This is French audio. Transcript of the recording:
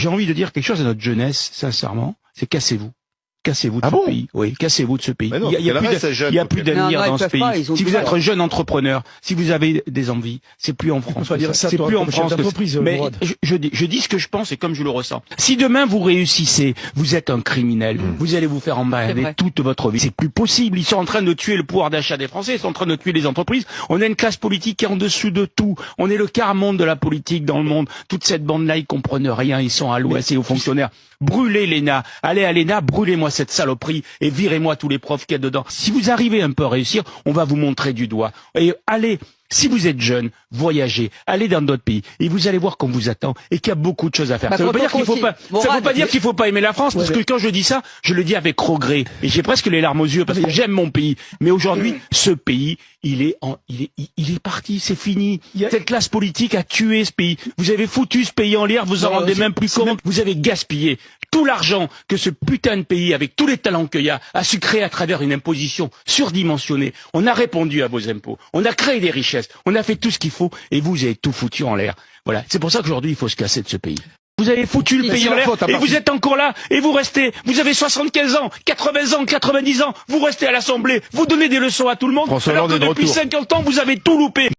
J'ai envie de dire quelque chose à notre jeunesse, sincèrement, c'est cassez-vous. Cassez-vous de ce pays. Oui, cassez-vous de ce pays. Non, il y a plus d'avenir dans ce pays. Si vous êtes un jeune entrepreneur, si vous avez des envies, c'est plus en France. C'est plus en France. Mais je dis ce que je pense et comme je le ressens. Si demain vous réussissez, vous êtes un criminel, vous allez vous faire emmerder toute votre vie. C'est plus possible. Ils sont en train de tuer le pouvoir d'achat des Français, ils sont en train de tuer les entreprises. On a une classe politique qui est en dessous de tout. On est le quart monde de la politique dans le monde. Toute cette bande-là, ils comprennent rien. Ils sont à l'ouest et aux fonctionnaires. Brûlez l'ENA. Allez à l'ENA, brûlez-moi cette saloperie et virez-moi tous les profs qu'il y a dedans. Si vous arrivez un peu à réussir, on va vous montrer du doigt. Et allez, si vous êtes jeune, voyagez, allez dans d'autres pays et vous allez voir qu'on vous attend et qu'il y a beaucoup de choses à faire. Ça veut pas dire qu'il faut pas, ça veut pas dire qu'il faut pas aimer la France, parce que quand je dis ça, je le dis avec regret et j'ai presque les larmes aux yeux parce que j'aime mon pays. Mais aujourd'hui, ce pays, il est parti, c'est fini. Cette classe politique a tué ce pays. Vous avez foutu ce pays en l'air, vous en rendez même plus compte. Vous avez gaspillé tout l'argent que ce putain de pays, avec tous les talents qu'il y a su créer à travers une imposition surdimensionnée. On a répondu à vos impôts, on a créé des richesses, on a fait tout ce qu'il faut, et vous avez tout foutu en l'air. Voilà. C'est pour ça qu'aujourd'hui, il faut se casser de ce pays. Vous avez foutu le pays en l'air, et vous êtes encore là, et vous restez, vous avez 75 ans, 80 ans, 90 ans, vous restez à l'Assemblée, vous donnez des leçons à tout le monde, alors que depuis 50 ans, vous avez tout loupé.